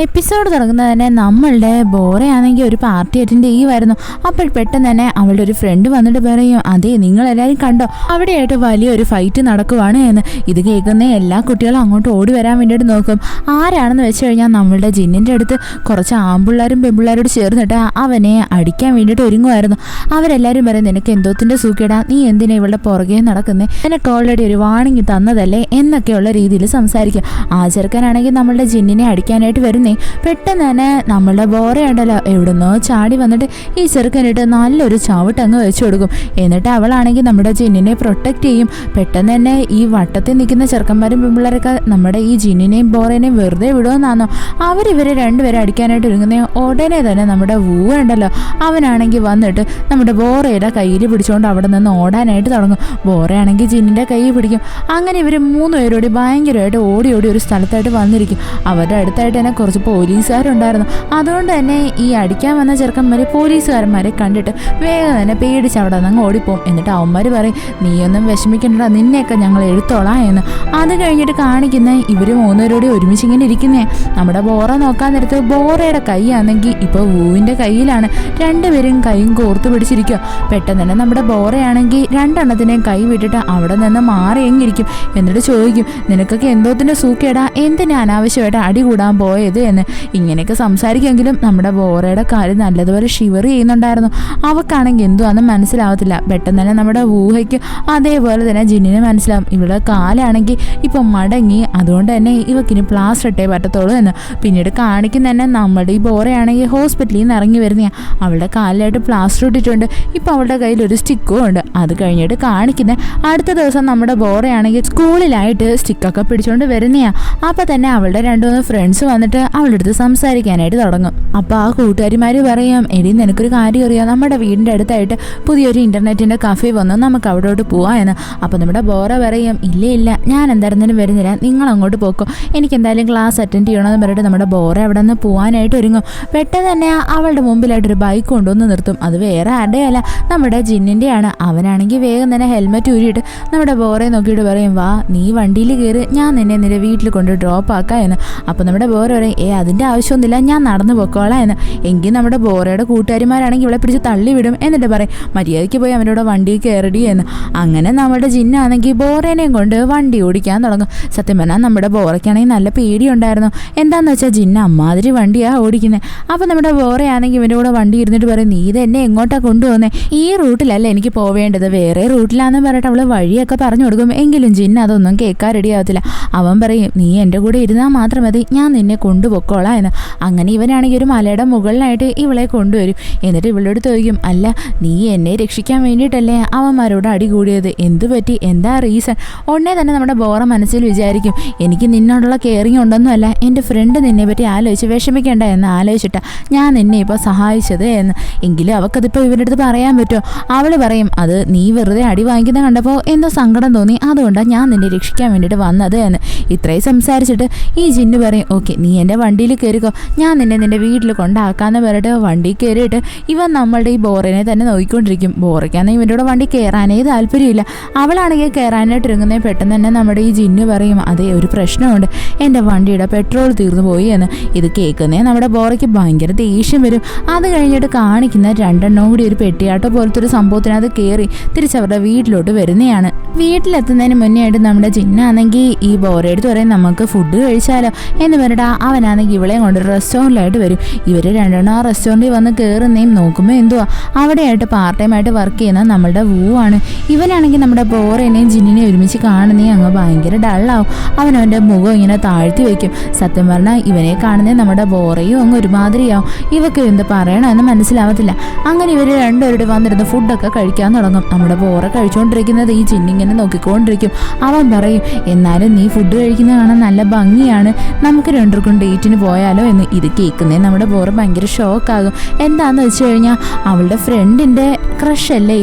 Episode തുടങ്ങുന്നത് തന്നെ നമ്മളുടെ ബോറയാണെങ്കിൽ ഒരു പാർട്ടി അറ്റൻഡ് ചെയ്യുമായിരുന്നു. അപ്പോൾ പെട്ടെന്ന് തന്നെ അവളുടെ ഒരു ഫ്രണ്ട് വന്നിട്ട് പറയും, അതെ നിങ്ങളെല്ലാവരും കണ്ടോ, അവിടെയായിട്ട് വലിയൊരു ഫൈറ്റ് നടക്കുവാണ് എന്ന്. ഇത് കേൾക്കുന്ന എല്ലാ കുട്ടികളും അങ്ങോട്ട് ഓടി വരാൻ വേണ്ടിയിട്ട് നോക്കും. ആരാണെന്ന് വെച്ച് കഴിഞ്ഞാൽ നമ്മളുടെ ജിന്നിൻ്റെ അടുത്ത് കുറച്ച് ആമ്പിള്ളേരും പെമ്പിള്ളേരോട് ചേർന്നിട്ട് അവനെ അടിക്കാൻ വേണ്ടിയിട്ട് ഒരുങ്ങുമായിരുന്നു. അവരെല്ലാവരും പറയും, നിനക്ക് എന്തോത്തിൻ്റെ സൂക്കേടാ, നീ എന്തിനാ ഇവളുടെ പുറകെ നടക്കുന്നേ, നിനക്ക് ഓൾറെഡി ഒരു വാണിംഗ് തന്നതല്ലേ എന്നൊക്കെയുള്ള രീതിയിൽ സംസാരിക്കും. ആ ചെറുക്കനാണെങ്കിൽ നമ്മളുടെ ജിന്നിനെ അടിക്കാനായിട്ട് വരുന്നേ. പെട്ടെന്ന് തന്നെ നമ്മളുടെ ബോറയുണ്ടല്ലോ എവിടുന്നോ ചാടി വന്നിട്ട് ഈ ചെറുക്കനിട്ട് നല്ലൊരു ചവിട്ട് അങ്ങ് വെച്ചു കൊടുക്കും. എന്നിട്ട് അവളാണെങ്കിൽ നമ്മുടെ ജിന്നിനെ പ്രൊട്ടക്റ്റ് ചെയ്യും. പെട്ടെന്ന് തന്നെ ഈ വട്ടത്തിൽ നിൽക്കുന്ന ചെറുക്കന്മാരും പെമ്പിള്ളേരൊക്കെ നമ്മുടെ ഈ ജിന്നിനെയും ബോറേനെയും വെറുതെ വിടുമെന്നാണോ അവരിവരെ രണ്ടുപേരെ അടിക്കാനായിട്ട് ഒരുങ്ങുന്ന ഉടനെ തന്നെ നമ്മുടെ വൂ ഉണ്ടല്ലോ അവനാണെങ്കിൽ വന്നിട്ട് നമ്മുടെ ബോറയുടെ കയ്യിൽ പിടിച്ചുകൊണ്ട് അവിടെ നിന്ന് ഓടാനായിട്ട് തുടങ്ങും. ബോറയാണെങ്കിൽ ജിന്നിൻ്റെ കൈ പിടിക്കും. അങ്ങനെ ഇവർ മൂന്നുപേരോട് ഭയങ്കരമായിട്ട് ഓടി ഓടി ഒരു സ്ഥലത്തായിട്ട് വന്നിരിക്കും. അവരുടെ അടുത്തായിട്ട് തന്നെ കുറച്ച് പോലീസുകാരുണ്ടായിരുന്നു. അതുകൊണ്ട് തന്നെ ഈ അടിക്കാൻ വന്ന ചെറുക്കന്മാർ പോലീസുകാരന്മാരെ കണ്ടിട്ട് വേഗം തന്നെ പേടിച്ച് അവിടെ നിന്ന് ഓടിപ്പോവും. എന്നിട്ട് അവന്മാർ പറയും, നീയൊന്നും വിഷമിക്കണ്ട, നിന്നെയൊക്കെ ഞങ്ങൾ എടുത്തോളാം എന്ന്. അത് കഴിഞ്ഞിട്ട് കാണിക്കുന്ന ഇവർ മൂന്നുപേരോട് ഒരുമിച്ച് ഇങ്ങനെ ഇരിക്കുന്നേ. നമ്മുടെ ബോറ നോക്കാൻ നേരത്ത് ബോറയുടെ കൈ ആണെങ്കിൽ ഇപ്പോൾ വൂവിൻ്റെ കയ്യിലാണ്. രണ്ടുപേരും കൈയും കോർത്ത് പിടിച്ചിരിക്കുക. പെട്ടെന്ന് തന്നെ നമ്മുടെ ബോറയാണെങ്കിൽ രണ്ടെണ്ണത്തിനെയും കൈ വിട്ടിട്ട് അവിടെ നിന്ന് മാറിയെങ്കിരിക്കും. എന്നിട്ട് ചോദിക്കും, നിനക്കൊക്കെ എന്തോത്തിൻ്റെ സൂക്കേടാ, എന്തിനാ അനാവശ്യമായിട്ട് അടി കൂടാൻ പോയത് എന്ന്. ഇങ്ങനെയൊക്കെ സംസാരിക്കുമെങ്കിലും നമ്മുടെ ബോറയുടെ കാല് നല്ലതുപോലെ ഷിവർ ചെയ്യുന്നുണ്ടായിരുന്നു. അവക്കാണെങ്കിൽ എന്തുവാണെന്ന് മനസ്സിലാവത്തില്ല. പെട്ടെന്ന് തന്നെ നമ്മുടെ ഊഹയ്ക്ക് അതേപോലെ തന്നെ ജിന്നിന് മനസ്സിലാവും, ഇവളുടെ കാലാണെങ്കിൽ ഇപ്പം മടങ്ങി, അതുകൊണ്ട് തന്നെ ഇവക്കിനി പ്ലാസ്റ്റർ ഇട്ടേ പറ്റത്തുള്ളൂ എന്ന്. പിന്നീട് കാണിക്കുന്ന തന്നെ നമ്മുടെ ഈ ബോറയാണെങ്കിൽ ഹോസ്പിറ്റലിൽ നിന്ന് ഇറങ്ങി വരുന്ന അവളുടെ കാലിലായിട്ട് പ്ലാസ്റ്റർ ഇട്ടിട്ടുണ്ട്. ഇപ്പം അവളുടെ കയ്യിൽ ഒരു സ്റ്റിക്കും ഉണ്ട്. അത് കഴിഞ്ഞിട്ട് കാണിക്കുന്ന അടുത്ത ദിവസം നമ്മുടെ ബോറയാണെങ്കിൽ സ്കൂളിലായിട്ട് സ്റ്റിക്കൊക്കെ പിടിച്ചുകൊണ്ട് വരുന്നതാണ്. അപ്പം തന്നെ അവളുടെ രണ്ടു മൂന്ന് ഫ്രണ്ട്സ് വന്നിട്ട് അവളുടെ അടുത്ത് സംസാരിക്കാനായിട്ട് തുടങ്ങും. അപ്പോൾ ആ കൂട്ടുകാരിമാർ പറയും, എടി നിനക്കൊരു കാര്യം അറിയാം, നമ്മുടെ വീടിൻ്റെ അടുത്തായിട്ട് പുതിയൊരു ഇൻ്റർനെറ്റിൻ്റെ കഫേ വന്നു, നമുക്ക് അവിടോട്ട് പോവാം എന്ന്. അപ്പോൾ നമ്മുടെ ബോറ പറയും, ഇല്ല ഞാൻ എന്തായിരുന്നാലും വരുന്നില്ല, നിങ്ങൾ അങ്ങോട്ട് പോക്കോ, എനിക്ക് എന്തായാലും ക്ലാസ് അറ്റൻഡ് ചെയ്യണമെന്ന് പറഞ്ഞിട്ട് നമ്മുടെ ബോറ അവിടെ നിന്ന് പോകാനായിട്ട് ഒരുങ്ങും. പെട്ടെന്ന് തന്നെ അവളുടെ മുമ്പിലായിട്ടൊരു ബൈക്ക് കൊണ്ടുവന്ന് നിർത്തും. അത് വേറെ ആരുടെയല്ല, നമ്മുടെ ജിന്നിൻ്റെയാണ്. അവനാണെങ്കിൽ വേഗം തന്നെ ഹെൽമെറ്റ് ഊരിയിട്ട് നമ്മുടെ ബോറയെ നോക്കിയിട്ട് പറയും, വാ നീ വണ്ടിയിൽ കയറി, ഞാൻ നിന്റെ വീട്ടിൽ കൊണ്ട് ഡ്രോപ്പ് ആക്കാം എന്ന്. അപ്പോൾ നമ്മുടെ ബോറ പറയും, അതിൻ്റെ ആവശ്യമൊന്നുമില്ല, ഞാൻ നടന്നു പൊക്കോളാം എന്ന്. എങ്കിൽ നമ്മുടെ ബോറയുടെ കൂട്ടുകാരിമാരാണെങ്കിൽ ഇവളെ പിടിച്ച് തള്ളിവിടും. എന്നിട്ട് പറയും, മര്യാദയ്ക്ക് പോയി അവനോട് വണ്ടി കയറടി എന്ന്. അങ്ങനെ നമ്മുടെ ജിന്നാണെങ്കിൽ ബോറേനെയും കൊണ്ട് വണ്ടി ഓടിക്കാൻ തുടങ്ങും. സത്യം പറഞ്ഞാൽ നമ്മുടെ ബോറയ്ക്കാണെങ്കിൽ നല്ല പേടിയുണ്ടായിരുന്നു. എന്താന്ന് വെച്ചാൽ ജിന്ന അമ്മാതിരി വണ്ടിയാണ് ഓടിക്കുന്നത്. അപ്പോൾ നമ്മുടെ ബോറയാണെങ്കിൽ ഇവൻ്റെ കൂടെ വണ്ടി ഇരുന്നിട്ട് പറയും, നീ ഇതെന്നെ എങ്ങോട്ടാണ് കൊണ്ടുപോകുന്നത്, ഈ റൂട്ടിലല്ല എനിക്ക് പോവേണ്ടത്, വേറെ റൂട്ടിലാന്ന് പറഞ്ഞിട്ട് അവൾ വഴിയൊക്കെ പറഞ്ഞു കൊടുക്കും. എങ്കിലും ജിന്ന അതൊന്നും കേൾക്കാൻ റെഡിയാവത്തില്ല. അവൻ പറയും, നീ എൻ്റെ കൂടെ ഇരുന്നാൽ മാത്രം മതി, ഞാൻ നിന്നെ കൊണ്ടുപോയിക്കോളാം എന്ന്. അങ്ങനെ ഇവനാണെങ്കിൽ ഒരു മലയുടെ മുകളിലായിട്ട് ഇവളെ കൊണ്ടുവരും. എന്നിട്ട് ഇവളുടെ അടുത്ത് ചോദിക്കും, അല്ല നീ എന്നെ രക്ഷിക്കാൻ വേണ്ടിയിട്ടല്ലേ അവന്മാരോട് അടി കൂടിയത്, എന്ത് പറ്റി, എന്താ റീസൺ? ഉടനെ തന്നെ നമ്മുടെ ബോറ മനസ്സിൽ വിചാരിക്കും, എനിക്ക് നിന്നോടുള്ള കെയറിങ് ഉണ്ടെന്നല്ല, എൻ്റെ ഫ്രണ്ട് നിന്നെ പറ്റി ആലോചിച്ച് വിഷമിക്കേണ്ട എന്ന് ആലോചിച്ചിട്ടാണ് ഞാൻ നിന്നെ ഇപ്പോൾ സഹായിച്ചത് എന്ന്. എങ്കിലും അവൾക്കതിപ്പോൾ ഇവരുടെ അടുത്ത് പറയാൻ പറ്റുമോ? അവൾ പറയും, അത് നീ വെറുതെ അടി വാങ്ങിക്കുന്ന കണ്ടപ്പോൾ എന്തോ സങ്കടം തോന്നി, അതുകൊണ്ടാണ് ഞാൻ നിന്നെ രക്ഷിക്കാൻ വേണ്ടിയിട്ട് വന്നത് എന്ന്. ഇത്രയും സംസാരിച്ചിട്ട് ഈ ജിന്ന് പറയും, ഓക്കെ നീ എൻ്റെ വണ്ടിയിൽ കയറിക്കോ, ഞാൻ നിന്റെ വീട്ടിൽ കൊണ്ടാക്കാമെന്ന് പറഞ്ഞിട്ട് വണ്ടി കയറിയിട്ട് ഇവൻ നമ്മളുടെ ഈ ബോറിനെ തന്നെ നോക്കിക്കൊണ്ടിരിക്കും. ബോറയ്ക്കാണെങ്കിൽ ഇവൻ്റെ വണ്ടി കയറാനേ താല്പര്യമില്ല. അവളാണെങ്കിൽ കയറാനായിട്ട് ഇറങ്ങുന്നത്. പെട്ടെന്ന് തന്നെ നമ്മുടെ ഈ ജിന്ന് പറയും, അതേ ഒരു പ്രശ്നമുണ്ട്, എൻ്റെ വണ്ടിയുടെ പെട്രോൾ തീർന്നു പോയി എന്ന്. ഇത് കേൾക്കുന്നേ നമ്മുടെ ബോറയ്ക്ക് ഭയങ്കര ദേഷ്യം വരും. അത് കഴിഞ്ഞിട്ട് കാണിക്കുന്ന രണ്ടെണ്ണം കൂടി ഒരു പെട്ടിയാട്ടോ പോലത്തെ ഒരു സംഭവത്തിനകത്ത് കയറി തിരിച്ചവരുടെ വീട്ടിലോട്ട് വരുന്നതാണ്. വീട്ടിലെത്തുന്നതിന് മുന്നേ ആയിട്ട് നമ്മുടെ ജിന്നാണെങ്കിൽ ഈ ബോറയെടുത്ത് പറയും, നമുക്ക് ഫുഡ് കഴിച്ചാലോ എന്ന് പറഞ്ഞിട്ട് അവനാണെങ്കിൽ ഇവളെയും കൊണ്ട് റെസ്റ്റോറൻറ്റിലായിട്ട് വരും. ഇവർ രണ്ടെണ്ണം ആ റെസ്റ്റോറൻറ്റിൽ വന്ന് കയറുന്നേയും നോക്കുമ്പോൾ എന്തുവാ അവിടെയായിട്ട് പാർട്ട് ടൈം ആയിട്ട് വർക്ക് ചെയ്യുന്ന നമ്മളുടെ വൂ ആണ്. ഇവനാണെങ്കിൽ നമ്മുടെ ബോറേനെയും ജിന്നിനെയും ഒരുമിച്ച് കാണുന്നേ അങ്ങ് ഭയങ്കര ഡള്ളാവും. അവനവൻ്റെ മുഖം ഇങ്ങനെ താഴ്ത്തി വയ്ക്കും. സത്യം പറഞ്ഞാൽ ഇവനെ കാണുന്നേ നമ്മുടെ ബോറയും അങ്ങ് ഒരുമാതിരിയാവും. ഇവക്ക് എന്ത് പറയണമെന്ന് മനസ്സിലാവത്തില്ല. അങ്ങനെ ഇവർ രണ്ടുപേരുടെ വന്നിരുന്ന് ഫുഡൊക്കെ കഴിക്കാൻ തുടങ്ങും. നമ്മുടെ ബോറ കഴിച്ചുകൊണ്ടിരിക്കുന്നത് ഈ ജിന്നിങ്ങനെ നോക്കിക്കൊണ്ടിരിക്കും. അവൻ പറയും, എന്നാലും നീ ഫുഡ് കഴിക്കുന്നത് കാണാൻ നല്ല ഭംഗിയാണ്, നമുക്ക് രണ്ടുപേർക്കും ഡേറ്റിന് പോയാലോ എന്ന്. ഇത് കേൾക്കുന്നേ നമ്മുടെ ബോറ ഭയങ്കര ഷോക്കാകും. എന്താണെന്ന് വെച്ച് കഴിഞ്ഞാൽ അവളുടെ ഫ്രണ്ടിൻ്റെ ക്രഷല്ലേ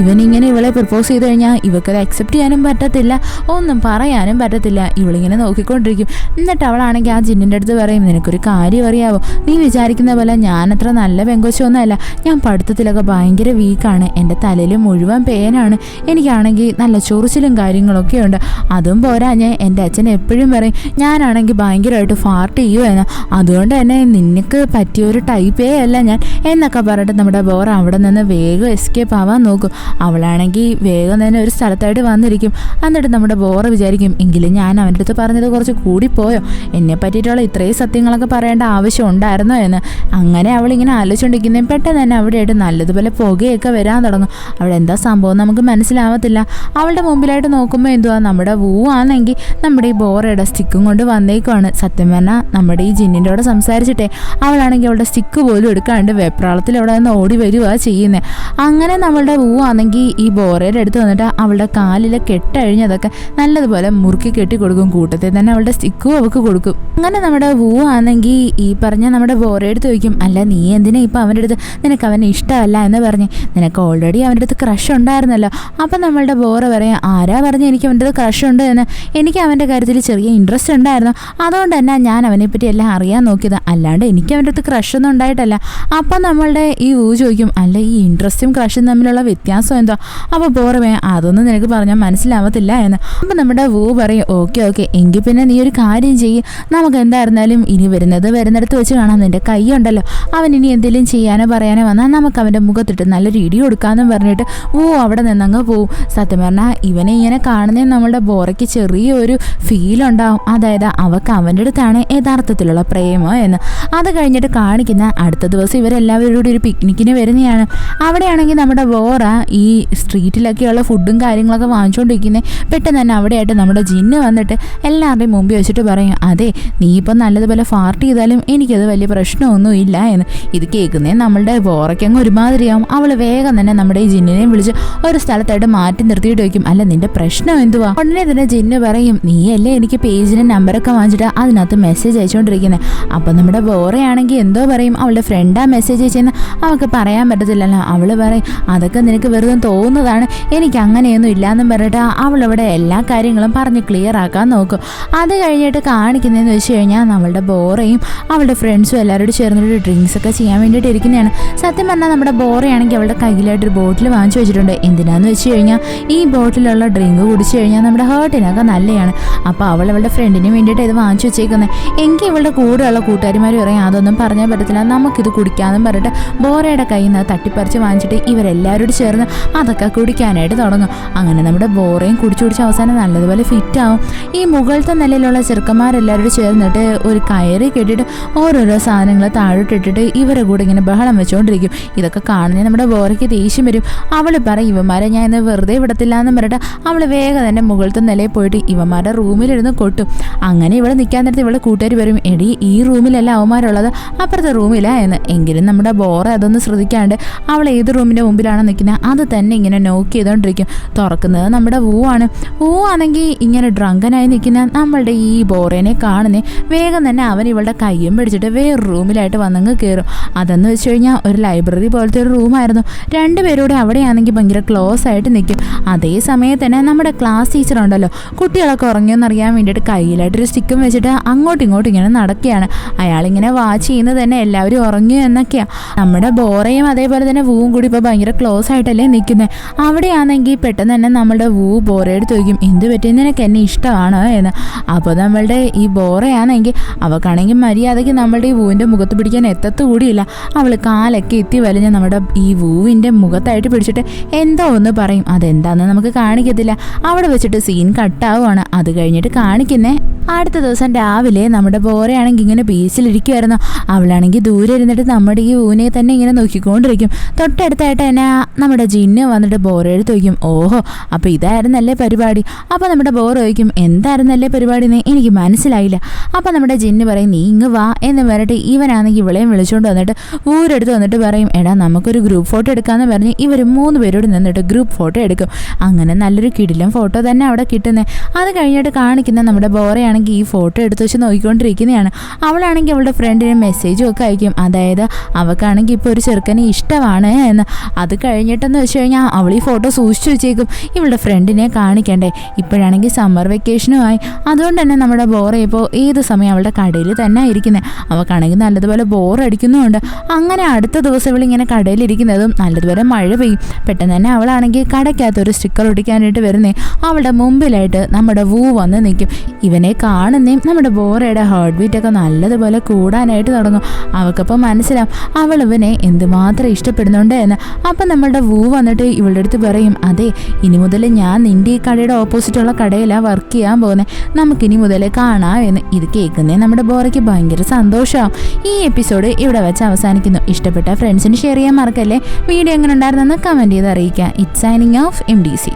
ഇവനിങ്ങനെ ഇവളെ പ്രപ്പോസ് ചെയ്ത് കഴിഞ്ഞാൽ ഇവക്കത് അക്സെപ്റ്റ് ചെയ്യാനും പറ്റത്തില്ല, ഒന്നും പറയാനും പറ്റത്തില്ല. ഇവളിങ്ങനെ നോക്കിക്കൊണ്ടിരിക്കും. എന്നിട്ട് അവളാണെങ്കിൽ ആ ജിന്നിൻ്റെ അടുത്ത് പറയും, നിനക്കൊരു കാര്യം അറിയാവോ, നീ വിചാരിക്കുന്ന പോലെ ഞാനത്ര നല്ല പെങ്കൊച്ചൊന്നുമല്ല, ഞാൻ പഠിത്തത്തിലൊക്കെ ഭയങ്കര വീക്കാണ്, എൻ്റെ തലയിൽ മുഴുവൻ പേനാണ്, എനിക്കാണെങ്കിൽ നല്ല ചൊറിച്ചിലും കാര്യങ്ങളൊക്കെ ഉണ്ട്. അതും പോരാ, എൻ്റെ അച്ഛൻ എപ്പോഴും പറയും ഞാനാണെങ്കിൽ ഭയങ്കരമായിട്ട് ഫാർട്ട് ചെയ്യുമെന്ന്, അതുകൊണ്ട് തന്നെ നിനക്ക് പറ്റിയൊരു ടൈപ്പേ അല്ല ഞാൻ എന്നൊക്കെ പറഞ്ഞിട്ട് നമ്മുടെ ബോറ അവിടെ നിന്ന് വേഗം എസ്കേപ്പ് ആവാൻ നോക്കും. അവളാണെങ്കിൽ വേഗം തന്നെ ഒരു സ്ഥലത്തായിട്ട് വന്നിരിക്കും. എന്നിട്ട് നമ്മുടെ ബോറ വിചാരിക്കും, എങ്കിലും ഞാൻ അവൻ്റെ അടുത്ത് പറഞ്ഞത് കുറച്ച് കൂടിപ്പോയോ, എന്നെ പറ്റിയിട്ടുള്ള ഇത്രയും സത്യങ്ങളൊക്കെ പറയേണ്ട ആവശ്യം ഉണ്ടായിരുന്നോ എന്ന്. അങ്ങനെ അവളിങ്ങനെ ആലോചിച്ചുകൊണ്ടിരിക്കുന്നേ പെട്ടെന്ന് തന്നെ അവിടെയായിട്ട് നല്ലതുപോലെ പുകയൊക്കെ വരാൻ തുടങ്ങും. അവിടെ എന്താ സംഭവം നമുക്ക് മനസ്സിലാവത്തില്ല. അവളുടെ മുമ്പിലായിട്ട് നോക്കുമ്പോൾ എന്തുവാ, നമ്മുടെ വൂ ആണെങ്കിൽ നമ്മുടെ ഈ ബോറയുടെ സ്റ്റിക്കും കൊണ്ട് വന്നേക്കുവാണ്. സത്യം പറഞ്ഞാൽ നമ്മുടെ ഈ ജിന്നിൻ്റെ കൂടെ സംസാരിച്ചിട്ടേ അവളാണെങ്കിൽ അവളുടെ സ്റ്റിക്ക് പോലും എടുക്കാണ്ട് വെപ്രാളത്തിൽ അവിടെ നിന്ന് ഓടി വരിക ചെയ്യുന്നത്. അങ്ങനെ നമ്മളുടെ വൂ ആണെങ്കിൽ ഈ ബോറയുടെ അടുത്ത് വന്നിട്ട് അവളുടെ കാലിൽ കെട്ടഴിഞ്ഞതൊക്കെ നല്ലതുപോലെ മുറുക്കി കെട്ടി കൊടുക്കും. കൂട്ടത്തിൽ തന്നെ അവളുടെ സ്റ്റിക്കും അവൾക്ക് കൊടുക്കും. അങ്ങനെ നമ്മുടെ വൂ ആണെങ്കിൽ ഈ പറഞ്ഞ നമ്മുടെ ബോറയുടെ അടുത്ത് ചോദിക്കും, അല്ല നീ എന്തിനാ ഇപ്പം അവൻ്റെ അടുത്ത്, നിനക്ക് അവനെ ഇഷ്ടമല്ല എന്ന് പറഞ്ഞ്, നിനക്ക് ഓൾറെഡി അവൻ്റെ അടുത്ത് ക്രഷ് ഉണ്ടായിരുന്നല്ലോ. അപ്പം നമ്മളുടെ ബോറ പറയാം, ആരാ പറഞ്ഞ് എനിക്ക് അവൻ്റെ അടുത്ത് ക്രഷ് ഉണ്ട് എന്ന്, എനിക്ക് അവൻ്റെ കാര്യത്തിൽ ചെറിയ ഇൻട്രസ്റ്റ് ഉണ്ടായിരുന്നു, അതുകൊണ്ട് തന്നെ ഞാൻ അവനെപ്പറ്റി എല്ലാം അറിയാൻ നോക്കിയത്, അല്ലാണ്ട് എനിക്ക് അവൻ്റെ അടുത്ത് ക്രഷൊന്നും ഉണ്ടായിട്ടല്ല. അപ്പം നമ്മളുടെ ഈ വൂ ചോദിക്കും, അല്ല ഈ ഇൻട്രസ്റ്റും ക്രഷും തമ്മിലുള്ള വ്യത്യാസം എന്തോ? അപ്പോൾ ബോറ പറയാം, അതൊന്നും നിനക്ക് പറഞ്ഞാൽ മനസ്സിലാവത്തില്ല എന്ന്. അപ്പം നമ്മുടെ വൂ പറയും, ഓക്കെ എങ്കിൽ പിന്നെ നീ ഒരു കാര്യം ചെയ്യും, നമുക്ക് എന്തായിരുന്നാലും ഇനി വരുന്നിടത്ത് വെച്ച് കാണാം, നിൻ്റെ കൈ ഉണ്ടല്ലോ, അവൻ ഇനി എന്തെങ്കിലും ചെയ്യാനോ പറയാനോ വന്നാൽ നമുക്ക് അവൻ്റെ മുഖത്തിട്ട് നല്ലൊരു ഇടി കൊടുക്കാമെന്നും പറഞ്ഞിട്ട് വൂ അവിടെ നിന്നങ്ങ് പോവും. സത്യം പറഞ്ഞാൽ ഇവനെ ഇങ്ങനെ കാണുന്നേ നമ്മളുടെ ബോറയ്ക്ക് ചെറിയൊരു ഫീലുണ്ടാവും, അതായത് അവൾക്ക് അവൻ്റെ അടുത്താണ് യഥാർത്ഥത്തിലുള്ള പ്രേമോ എന്ന്. അത് കഴിഞ്ഞിട്ട് കാണിക്കുന്ന അടുത്ത ദിവസം ഇവരെല്ലാവരും കൂടി ഒരു പിക്നിക്കിന് വരുന്നതാണ്. അവിടെയാണെങ്കിൽ നമ്മുടെ ബോറ ഈ സ്ട്രീറ്റിലൊക്കെയുള്ള ഫുഡും കാര്യങ്ങളൊക്കെ വാങ്ങിച്ചുകൊണ്ടിരിക്കുന്നത്. പെട്ടെന്ന് തന്നെ അവിടെയായിട്ട് നമ്മുടെ ജിന്ന് വന്നിട്ട് എല്ലാവരുടെയും മുമ്പിൽ വെച്ചിട്ട് പറയും, അതെ നീ ഇപ്പം നല്ലതുപോലെ ഫാർട്ട് ചെയ്താലും എനിക്കത് വലിയ പ്രശ്നമൊന്നും ഇല്ല എന്ന്. ഇത് കേൾക്കുന്നേ നമ്മളുടെ ബോറയ്ക്കങ്ങ് ഒരുമാതിരിയാവും. അവൾ വേഗം തന്നെ നമ്മുടെ ഈ ജിന്നിനെയും വിളിച്ച് ഒരു സ്ഥലത്തായിട്ട് മാറ്റി നിർത്തിയിട്ട് വയ്ക്കും, അല്ല നിന്റെ പ്രശ്നം എന്തുവാ? ഉടനെ തന്നെ ജിന്ന് പറയും, നീയല്ലേ എനിക്ക് പേജിൻ്റെ നമ്പറൊക്കെ വാങ്ങിച്ചിട്ട് അതിനകത്ത് മെസ്സേജ് അയച്ചുകൊണ്ടിരിക്കുന്നത്. അപ്പം നമ്മുടെ ബോറയാണെങ്കിൽ എന്തോ പറയും, അവളുടെ ഫ്രണ്ടാ മെസ്സേജ് അയച്ചെന്ന് അവൾക്ക് പറയാൻ പറ്റത്തില്ലല്ലോ. അവൾ പറയും, അതൊക്കെ നിനക്ക് വെറുതെ തോന്നുന്നതാണ്, എനിക്ക് അങ്ങനെയൊന്നും ഇല്ലയെന്നും പറഞ്ഞിട്ട് അവളവിടെ എല്ലാ കാര്യങ്ങളും പറഞ്ഞ് ക്ലിയർ ആക്കാൻ നോക്കും. അത് കഴിഞ്ഞിട്ട് കാണിക്കുന്നതെന്ന് വെച്ച് കഴിഞ്ഞാൽ നമ്മളുടെ ബോറയും അവളുടെ ഫ്രണ്ട്സും എല്ലാവരോടും ചേർന്നിട്ട് ഡ്രിങ്ക്സ് ഒക്കെ ചെയ്യാൻ വേണ്ടിയിട്ട് ഇരിക്കുന്നതാണ്. സത്യം പറഞ്ഞാൽ നമ്മുടെ ബോറയാണെങ്കിൽ അവളുടെ കയ്യിലായിട്ടൊരു ബോട്ടിൽ വാങ്ങിച്ചു വെച്ചിട്ടുണ്ട്. എന്തിനാന്ന് വെച്ച് കഴിഞ്ഞാൽ ഈ ബോട്ടിലുള്ള ഡ്രിങ്ക് കുടിച്ചു കഴിഞ്ഞാൽ നമ്മുടെ ഹേർട്ടിനൊക്കെ നല്ലതാണ്. അപ്പോൾ അവളുടെ ഫ്രണ്ടിന് വേണ്ടിയിട്ട് ഇത് വാങ്ങിച്ചു വെച്ചേക്കുന്നത്. എങ്കിൽ ഇവളുടെ കൂടെയുള്ള കൂട്ടുകാരിമാർ പറയും, അതൊന്നും പറഞ്ഞാൽ പറ്റത്തില്ല, നമുക്കിത് കുടിക്കാമെന്നും പറഞ്ഞിട്ട് ബോറയുടെ കയ്യിൽ നിന്ന് തട്ടിപ്പറിച്ച് വാങ്ങിച്ചിട്ട് ഇവരെല്ലാവരോടും ചേർന്ന് അതൊക്കെ കുടിക്കാനായിട്ട് തുടങ്ങും. അങ്ങനെ നമ്മുടെ ബോറയും കുടിച്ച് അവസാനം നല്ലതുപോലെ ഫിറ്റാവും. ഈ മുകളിലത്തെ നിലയിലുള്ള ചെറുക്കന്മാരെല്ലാവരോടും ചേർന്നിട്ട് ഒരു കയറി കെട്ടിയിട്ട് ഓരോരോ സാധനങ്ങൾ താഴോട്ടിട്ടിട്ട് ഇവരെ കൂടെ ഇങ്ങനെ ബഹളം വെച്ചുകൊണ്ടിരിക്കും. ഇതൊക്കെ കാണുന്നേ നമ്മുടെ ബോറയ്ക്ക് ദേഷ്യം വരും. അവൾ പറയും, ഇവന്മാരെ ഞാൻ ഇന്ന് വെറുതെ വിടത്തില്ല എന്ന് പറഞ്ഞിട്ട് അവൾ വേഗം തന്നെ മുകളിലത്തെ നിലയിൽ പോയിട്ട് ഇവന്മാരുടെ റൂമിലിരുന്ന് കൊട്ടും. അങ്ങനെ ഇവിടെ നിൽക്കാൻ നേരത്തെ ഇവളുടെ കൂട്ടുകാർ വരും, എടി ഈ റൂമിലല്ല അവന്മാരുള്ളത്, അപ്പുറത്തെ റൂമിലാ എന്ന്. എങ്കിലും നമ്മുടെ ബോറ അതൊന്നും ശ്രദ്ധിക്കാണ്ട് അവൾ ഏത് റൂമിൻ്റെ മുമ്പിലാണ് നിൽക്കുന്നത് അത് തന്നെ ഇങ്ങനെ നോക്ക് ചെയ്തുകൊണ്ടിരിക്കും. തുറക്കുന്നത് നമ്മുടെ വൂ ആണ്. വൂ ആണെങ്കിൽ ഇങ്ങനെ ഡ്രങ്കനായി നിൽക്കുന്ന നമ്മളുടെ ഈ ബോറേനെ കാണുന്നേ വേഗം തന്നെ അവൻ ഇവളുടെ കയ്യും പിടിച്ചിട്ട് വേറൊരു റൂമിലായിട്ട് വന്നങ്ങ് കയറും. അതെന്ന് വെച്ച് കഴിഞ്ഞാൽ ഒരു ലൈബ്രറി പോലത്തെ ഒരു റൂമായിരുന്നു. രണ്ടുപേരൂടെ അവിടെയാണെങ്കിൽ ഭയങ്കര ക്ലോസ് ആയിട്ട് നിൽക്കും. അതേ സമയത്ത് തന്നെ നമ്മുടെ ക്ലാസ് ടീച്ചർ ഉണ്ടല്ലോ, കുട്ടികളൊക്കെ ഉറങ്ങിയെന്നറിയാൻ വേണ്ടിയിട്ട് കയ്യിലായിട്ടൊരു സ്റ്റിക്കും വെച്ചിട്ട് അങ്ങോട്ടും ഇങ്ങോട്ടും ഇങ്ങനെ നടക്കുകയാണ്. അയാളിങ്ങനെ വാച്ച് ചെയ്യുന്നത് തന്നെ എല്ലാവരും ഉറങ്ങിയോ എന്നൊക്കെയാണ്. നമ്മുടെ ബോറയും അതേപോലെ തന്നെ വൂവും കൂടി ഇപ്പോൾ ഭയങ്കര ക്ലോസ് ആയിട്ടല്ലേ നിൽക്കുന്നത്. അവിടെയാണെങ്കിൽ പെട്ടെന്ന് തന്നെ നമ്മുടെ വൂ ബോറയോട് ചോദിക്കും, എന്ത് പറ്റി, നിനക്ക് എന്നെ ഇഷ്ടമാണോ എന്ന്. അപ്പോൾ നമ്മളുടെ ഈ ബോറയാണെങ്കിൽ അവൾക്കാണെങ്കിൽ മര്യാദയ്ക്ക് നമ്മളുടെ ഈ വൂവിൻ്റെ മുഖത്ത് പിടിക്കാൻ എത്തത്തുകൂടിയില്ല. അവൾ കാലൊക്കെ എത്തി വലിഞ്ഞ് നമ്മുടെ ഈ വൂവിൻ്റെ മുഖത്തായിട്ട് പിടിച്ചിട്ട് എന്തോ ഒന്ന് പറയും. അതെന്താണെന്ന് നമുക്ക് കാണിക്കത്തില്ല. അവിടെ വെച്ചിട്ട് സീൻ കട്ടാവുകയാണ്. അത് കഴിഞ്ഞിട്ട് കാണിക്കുന്നേ അടുത്ത ദിവസം രാവിലെ നമ്മുടെ ബോറയാണെങ്കിൽ ഇങ്ങനെ ബീച്ചിലിരിക്കുമായിരുന്നു. അവളാണെങ്കിൽ ദൂരെ ഇരുന്നിട്ട് നമ്മുടെ ഈ ഊനെ തന്നെ ഇങ്ങനെ നോക്കിക്കൊണ്ടിരിക്കും. തൊട്ടടുത്തായിട്ട് തന്നെ നമ്മുടെ ജിന്ന് വന്നിട്ട് ബോറയോട് ചോദിക്കും, ഓഹോ അപ്പോൾ ഇതായിരുന്നല്ലേ പരിപാടി. അപ്പോൾ നമ്മുടെ ബോറ ചോദിക്കും, എന്തായിരുന്നല്ലേ പരിപാടി എന്ന് എനിക്ക് മനസ്സിലായില്ല. അപ്പോൾ നമ്മുടെ ജിന്ന് പറയും, നീ ഇങ്ങ് വാ എന്ന് പറഞ്ഞിട്ട് ഇവനാണെങ്കിൽ ഇവളെയും വിളിച്ചുകൊണ്ട് വന്നിട്ട് ഊരെടുത്ത് വന്നിട്ട് പറയും, എടാ നമുക്കൊരു ഗ്രൂപ്പ് ഫോട്ടോ എടുക്കാമെന്ന് പറഞ്ഞ് ഇവർ 3 പേരോട് നിന്നിട്ട് ഗ്രൂപ്പ് ഫോട്ടോ എടുക്കും. അങ്ങനെ നല്ലൊരു കിടിലം ഫോട്ടോ തന്നെ അവിടെ കിട്ടുന്നത്. അത് കഴിഞ്ഞിട്ട് കാണിക്കുന്ന നമ്മുടെ ബോറയാണെങ്കിൽ ഈ ഫോട്ടോ എടുത്ത് വെച്ച് നോക്കിക്കൊണ്ടിരിക്കുന്നതാണ്. അവളാണെങ്കിൽ അവളുടെ ഫ്രണ്ടിന് മെസ്സേജും ഒക്കെ അയക്കും, അതായത് അവൾക്കാണെങ്കിൽ ഇപ്പോൾ ഒരു ചെറുക്കനെ ഇഷ്ടമാണ് എന്ന്. അത് കഴിഞ്ഞിട്ടെന്ന് വെച്ച് കഴിഞ്ഞാൽ അവൾ ഈ ഫോട്ടോ സൂക്ഷിച്ചു വെച്ചേക്കും, ഇവളുടെ ഫ്രണ്ടിനെ കാണിക്കണ്ടേ. ഇപ്പോഴാണെങ്കിൽ സമ്മർ വെക്കേഷനുമായി, അതുകൊണ്ട് തന്നെ നമ്മുടെ ബോറ ഇപ്പോൾ ഏത് സമയം അവളുടെ കടയിൽ തന്നെ ഇരിക്കുന്നത്. അവൾക്കാണെങ്കിൽ നല്ലതുപോലെ ബോറടിക്കുന്നുമുണ്ട്. അങ്ങനെ അടുത്ത ദിവസം ഇവളിങ്ങനെ കടയിലിരിക്കുന്നതും നല്ലതുപോലെ മഴ പെയ്യും. പെട്ടെന്ന് തന്നെ അവളാണെങ്കിൽ കടയ്ക്കകത്ത് ഒരു സ്റ്റിക്കർ ഒട്ടിക്കാനായിട്ട് വരുന്നേ അവളുടെ മുമ്പിലായിട്ട് നമ്മുടെ വൂ വന്ന് നിൽക്കും. ഇവനെ കാണുന്നേയും നമ്മുടെ ബോറയുടെ ഹാർട്ട് ബീറ്റ് ഒക്കെ നല്ലതുപോലെ കൂടാനായിട്ട് തുടങ്ങും. അവൾക്കപ്പോൾ മനസ്സിലാവും അവൾ ഇവനെ എന്തുമാത്രം ഇഷ്ടപ്പെടുന്നുണ്ട് എന്ന്. അപ്പം നമ്മളുടെ വൂ വന്നിട്ട് ഇവളുടെ അടുത്ത് പറയും, അതെ ഇനി മുതൽ ഞാൻ നിൻ്റെ ഈ കടയുടെ ഓപ്പോസിറ്റുള്ള കടയിലാണ് വർക്ക് ചെയ്യാൻ പോകുന്നത്, നമുക്കിനി മുതൽ കാണാം എന്ന്. ഇത് കേൾക്കുന്നേ നമ്മുടെ ബോറയ്ക്ക് ഭയങ്കര സന്തോഷമാവും. ഈ എപ്പിസോഡ് ഇവിടെ വെച്ച് അവസാനിക്കുന്നു. ഇഷ്ടപ്പെട്ട ഫ്രണ്ട്സിന് ഷെയർ ചെയ്യാൻ മറക്കല്ലേ. വീഡിയോ എങ്ങനെ ഉണ്ടായിരുന്നെന്ന് കമൻറ്റ് ചെയ്ത് അറിയിക്കുക. It's signing off MDC.